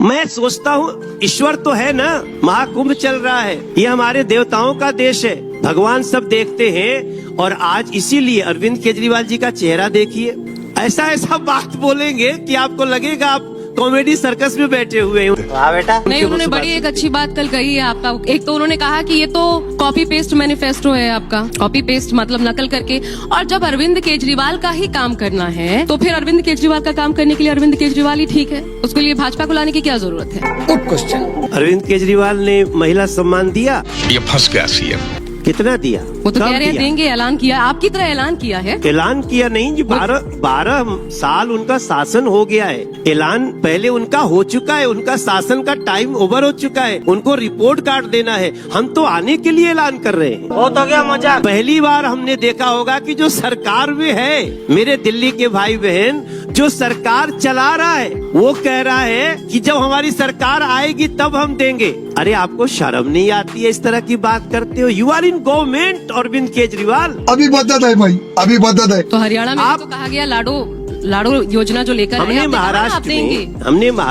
मैं सोचता हूँ ईश्वर तो है ना, महाकुंभ चल रहा है, ये हमारे देवताओं का देश है, भगवान सब देखते हैं। और आज इसीलिए अरविंद केजरीवाल जी का चेहरा देखिए, ऐसा ऐसा बात बोलेंगे कि आपको लगेगा आप कॉमेडी सर्कस में बैठे हुए हैं। वाह बेटा। नहीं, उन्होंने बड़ी एक अच्छी बात कल कही है आपका। एक तो उन्होंने कहा कि ये तो कॉपी पेस्ट मैनिफेस्टो है आपका, कॉपी पेस्ट मतलब नकल करके। और जब अरविंद केजरीवाल का ही काम करना है तो फिर अरविंद केजरीवाल का काम करने के लिए अरविंद केजरीवाल ही ठीक है, उसके लिए भाजपा को लाने की क्या जरूरत है? Good question. अरविंद केजरीवाल ने महिला सम्मान दिया, ये फंस गया सीएम। कितना दिया? वो तो कह रहे हैं देंगे, ऐलान किया, आपकी तरह ऐलान किया है। ऐलान किया नहीं जी, 12 साल उनका शासन हो गया है, ऐलान पहले उनका हो चुका है, उनका शासन का टाइम ओवर हो चुका है, उनको रिपोर्ट कार्ड देना है। हम तो आने के लिए ऐलान कर रहे हैं। वो तो क्या मजा। पहली बार हमने देखा होगा कि जो सरकार में है, मेरे दिल्ली के भाई बहन, जो सरकार चला रहा है वो कह रहा है कि जब हमारी सरकार आएगी तब हम देंगे। अरे आपको शर्म नहीं आती है इस तरह की बात करते हो? You are in government Arvind Kejriwal. अभी बदत है भाई, अभी बदत है। तो हरियाणा में तो कहा गया लाडो योजना जो लेकर हमने महाराष्ट्र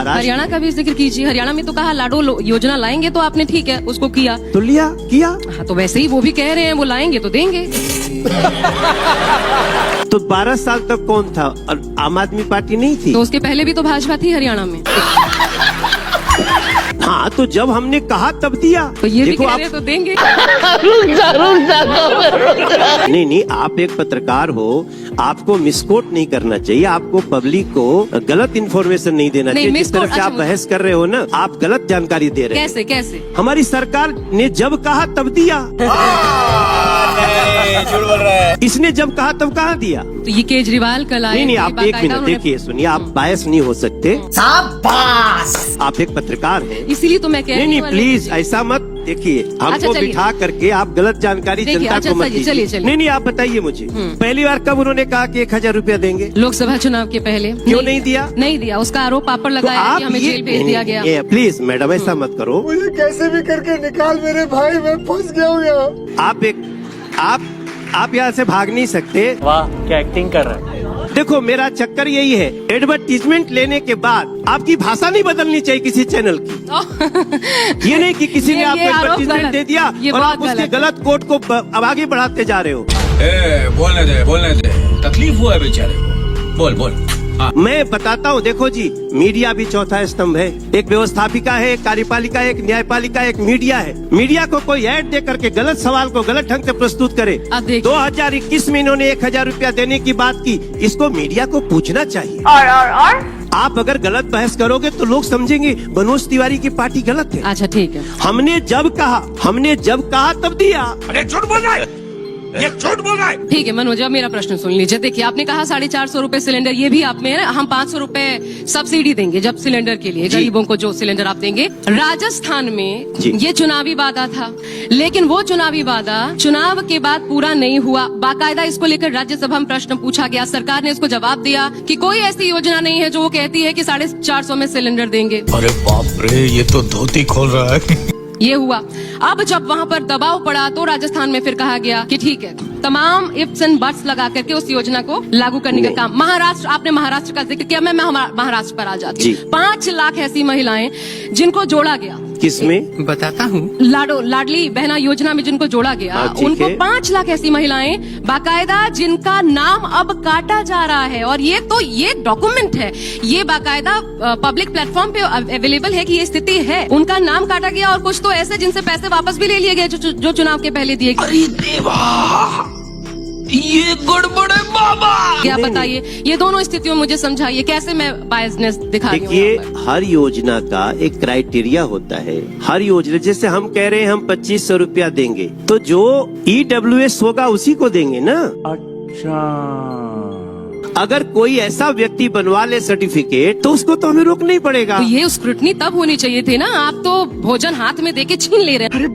हरियाणा का भी जिक्र कीजिए। हरियाणा में तो कहा लाडो योजना लाएंगे, तो आपने ठीक है उसको किया तो किया। हाँ, तो वैसे ही वो भी कह रहे हैं वो लाएंगे तो देंगे। तो 12 साल तक कौन था? और आम आदमी पार्टी नहीं थी? तो उसके पहले भी तो भाजपा थी हरियाणा में। हाँ, तो जब हमने कहा तब दिया। तो ये भी देखो कह आप रहे हैं तो देंगे। नहीं, आप एक पत्रकार हो, आपको मिसकोट नहीं करना चाहिए, आपको पब्लिक को गलत इन्फॉर्मेशन नहीं देना चाहिए। जिस तरह से आप बहस कर रहे हो ना, आप गलत जानकारी दे रहे हैं। कैसे? हमारी सरकार ने जब कहा तब दिया। झूठ बोल रहा है। इसने जब कहा तब कहाँ दिया? तो ये केजरीवाल कल आए। नहीं, आप एक मिनट देखिए, सुनिए, आप बायस नहीं हो सकते। शाबाश। आप एक पत्रकार हैं, इसीलिए तो मैं कह रही हूँ। नहीं, प्लीज ऐसा मत देखिए, हमको बिठा करके आप गलत जानकारी जनता को मत दीजिए। चलिए। नहीं, आप बताइए मुझे, पहली बार कब उन्होंने कहा कि 1000 रुपया देंगे? लोकसभा चुनाव के पहले। क्यों नहीं दिया? नहीं दिया, उसका आरोप पापड़ लगाया कि हमें जेल भेज दिया गया। प्लीज मैडम ऐसा मत करो, मुझे कैसे भी करके निकाल मेरे भाई, मैं फंस गया हूँ यहाँ। आप यहाँ से भाग नहीं सकते। वाह, क्या एक्टिंग कर रहा है। देखो, मेरा चक्कर यही है, एडवर्टीजमेंट लेने के बाद आपकी भाषा नहीं बदलनी चाहिए किसी चैनल की। ये नहीं कि किसी ने आपको एडवर्टीजमेंट दे दिया और आप उसके गलत कोट को अब आगे बढ़ाते जा रहे हो। बोलने दे, तकलीफ हुआ है बेचारे को, बोल। मैं बताता हूँ, देखो जी, मीडिया भी चौथा स्तंभ है। एक व्यवस्थापिका है, एक कार्यपालिका है, एक न्यायपालिका, एक मीडिया है। मीडिया को कोई ऐड दे करके गलत सवाल को गलत ढंग से प्रस्तुत करे। 2021 में इन्होंने 1000 रुपया देने की बात की, इसको मीडिया को पूछना चाहिए। और आप अगर गलत बहस करोगे तो लोग समझेंगे मनोज तिवारी की पार्टी गलत है। अच्छा, ठीक है। हमने जब कहा तब दिया। अरे झूठ बोल रहा है, ये झूठ बोल रहा है। ठीक है मनोज, अब मेरा प्रश्न सुन लीजिए। देखिए, आपने कहा 450 रुपए सिलेंडर, ये भी आप में है। हम 500 रुपए सब्सिडी देंगे जब सिलेंडर के लिए, गरीबों को जो सिलेंडर आप देंगे। राजस्थान में ये चुनावी वादा था, लेकिन वो चुनावी वादा चुनाव के बाद पूरा नहीं हुआ। बाकायदा इसको लेकर राज्यसभा में प्रश्न पूछा गया, सरकार ने इसको जवाब दिया कि कोई ऐसी योजना नहीं है जो वो कहती है कि 450 में सिलेंडर देंगे। अरे बाप रे, ये तो धोती खोल रहा है। ये हुआ। अब जब वहाँ पर दबाव पड़ा तो राजस्थान में फिर कहा गया कि ठीक है, तमाम इफ्स एंड बट्स लगा करके उस योजना को लागू करने का काम। महाराष्ट्र, आपने महाराष्ट्र का जिक्र किया, मैं महाराष्ट्र पर आ जाती हूँ। 5 लाख ऐसी महिलाएं जिनको जोड़ा गया। किसमें? बताता हूँ। लाडली बहना योजना में जिनको जोड़ा गया, उनको 5 लाख ऐसी महिलाएं बाकायदा, जिनका नाम अब काटा जा रहा है। और ये डॉक्यूमेंट है, ये बाकायदा पब्लिक प्लेटफॉर्म पे अवेलेबल है कि ये स्थिति है। उनका नाम काटा गया और कुछ तो ऐसे जिनसे पैसे वापस भी ले लिए गए जो चुनाव के पहले दिए गए। अरे देवा, ये गड़बड़ है बाबा। क्या बताइए, ये दोनों स्थितियों मुझे समझाइए, कैसे मैं बायसनेस दिखा रही हूँ? देखिए, हर योजना का एक क्राइटेरिया होता है। हर योजना, जैसे हम कह रहे हैं हम 2500 रुपया देंगे, तो जो EWS होगा उसी को देंगे ना। अच्छा, अगर कोई ऐसा व्यक्ति बनवा ले सर्टिफिकेट तो उसको तो हमें रोकना ही पड़ेगा। तो ये स्क्रूटनी तब होनी चाहिए थी ना। आप तो भोजन हाथ में देके छीन ले रहे हैं।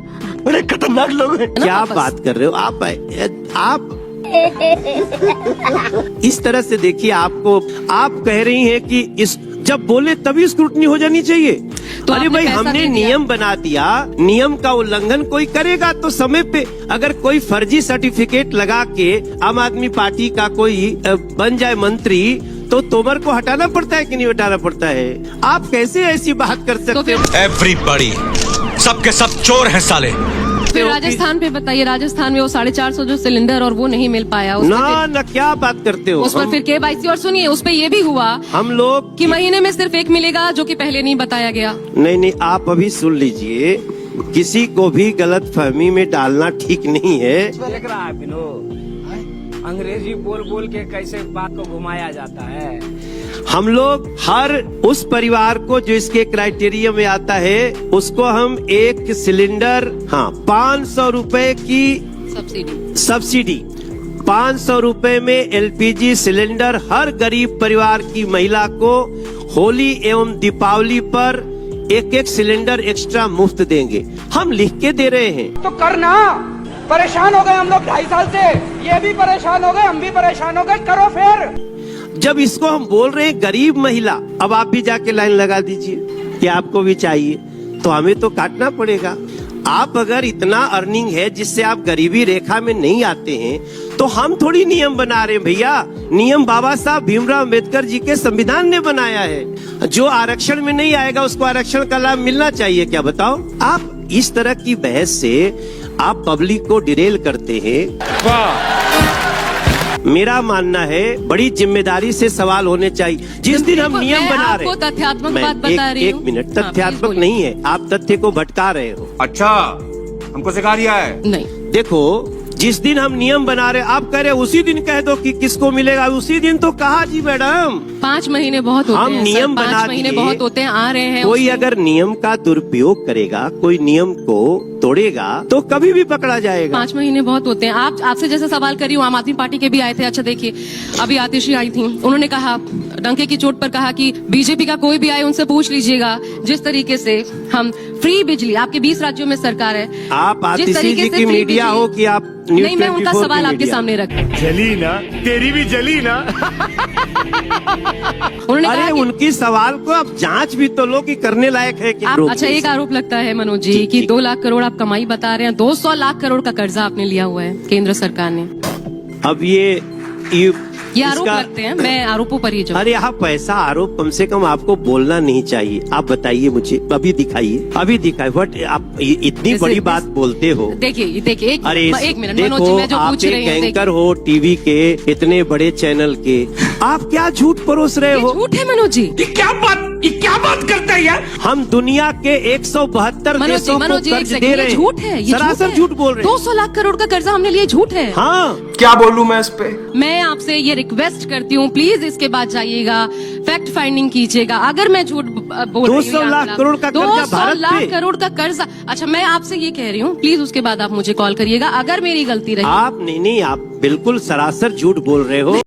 बड़े खतरनाक लोग हैं। क्या बात कर रहे हो आप इस तरह से देखिए, आप कह रही हैं कि इस जब बोले तभी स्क्रूटनी हो जानी चाहिए। तो अरे भाई, हमने नियम बना दिया, नियम का उल्लंघन कोई करेगा तो समय पे, अगर कोई फर्जी सर्टिफिकेट लगा के आम आदमी पार्टी का कोई बन जाए मंत्री, तो तोमर को हटाना पड़ता है कि नहीं हटाना पड़ता है? आप कैसे ऐसी बात कर सकते हो? एवरीबॉडी, सबके सब चोर हैं साले। फिर राजस्थान पे बताइए, राजस्थान में वो 450 जो सिलेंडर और वो नहीं मिल पाया ना क्या बात करते हो? उस पर फिर KYC, और सुनिए उस पे ये भी हुआ हम लोग कि महीने में सिर्फ एक मिलेगा, जो कि पहले नहीं बताया गया। नहीं, आप अभी सुन लीजिए, किसी को भी गलत फहमी में डालना ठीक नहीं है। देख रहा है विनोद, अंग्रेजी बोल बोल के कैसे बात को घुमाया जाता है। हम लोग हर उस परिवार को जो इसके क्राइटेरिया में आता है उसको हम एक सिलेंडर 500 रुपए की सब्सिडी 500 रुपए में LPG सिलेंडर हर गरीब परिवार की महिला को होली एवं दीपावली पर एक सिलेंडर एक्स्ट्रा मुफ्त देंगे। हम लिख के दे रहे हैं। तो करना, परेशान हो गए हम लोग 2.5 साल से, ये भी परेशान हो गए, हम भी परेशान हो गए, करो फिर। जब इसको हम बोल रहे हैं गरीब महिला, अब आप भी जाके लाइन लगा दीजिए कि आपको भी चाहिए, तो हमें तो काटना पड़ेगा। आप अगर इतना अर्निंग है जिससे आप गरीबी रेखा में नहीं आते हैं, तो हम थोड़ी नियम बना रहे हैं भैया। नियम बाबा साहब भीमराव अम्बेडकर जी के संविधान ने बनाया है। जो आरक्षण में नहीं आएगा उसको आरक्षण का लाभ मिलना चाहिए, क्या बताओ? आप इस तरह की बहस से आप पब्लिक को डिरेल करते हैं। मेरा मानना है बड़ी जिम्मेदारी से सवाल होने चाहिए। जिस दिन हम नियम बना रहे हैं, तथ्यात्मक बात बता रही हूँ। एक मिनट, तथ्यात्मक नहीं है, आप तथ्य को भटका रहे हो। अच्छा, हमको सिखा दिया है। नहीं, देखो, जिस दिन हम नियम बना रहे, आप कह रहे उसी दिन कह दो कि किसको मिलेगा, उसी दिन तो कहा जी मैडम। 5 महीने बहुत होते हैं, हम नियम बना 5 महीने बहुत होते हैं, आ रहे हैं। कोई अगर नियम का दुरुपयोग करेगा, कोई नियम को तोड़ेगा, तो कभी भी पकड़ा जाएगा। 5 महीने बहुत होते हैं। आपसे जैसे सवाल कर रही हूँ, आम आदमी पार्टी के भी आए थे। अच्छा देखिए, अभी आतिशी आई थी, उन्होंने कहा, डंके की चोट पर कहा कि बीजेपी का कोई भी आए उनसे पूछ लीजिएगा। जिस तरीके से हम फ्री बिजली, आपके 20 राज्यों में सरकार है, आप आतिशी जी की मीडिया हो कि आप नहीं, मैं उनका सवाल आपके सामने रख, जली ना, तेरी भी जली ना। उन्होंने अरे कहा उनकी सवाल को आप जांच भी तो लो कि करने लायक है कि आप। अच्छा, एक आरोप लगता है मनोज जी कि 2 लाख करोड़ आप कमाई बता रहे हैं, 200 लाख करोड़ का कर्जा आपने लिया हुआ है केंद्र सरकार ने। अब ये आरोप लगते हैं, मैं आरोपों पर ही जवाब। अरे आप पैसा आरोप कम से कम आपको बोलना नहीं चाहिए। आप बताइए मुझे, अभी दिखाइए बट आप इतनी बड़ी बात बोलते हो। देखिए अरे एक मिनट मनोज जी, मैं जो पूछ रही हूँ, एंकर हो टीवी के, इतने बड़े चैनल के, आप क्या झूठ परोस रहे हो? झूठ है मनोज जी। ये क्या बात करता है यार? हम दुनिया के 172 देशों को कर्ज दे रहे हैं। झूठ है, ये सरासर झूठ बोल रहे हैं। 200 लाख करोड़ का कर्जा हमने लिया, झूठ है। हाँ, क्या बोलूं मैं इस पे? मैं आपसे ये रिक्वेस्ट करती हूँ, प्लीज इसके बाद जाइएगा, फैक्ट फाइंडिंग कीजिएगा। अगर मैं झूठ बोल रही हूँ, 200 लाख करोड़ का कर्जा 200 लाख करोड़ का कर्जा। अच्छा, मैं आपसे ये कह रही हूँ, प्लीज उसके बाद आप मुझे कॉल करिएगा अगर मेरी गलती रही। आप नहीं, आप बिल्कुल सरासर झूठ बोल रहे हो।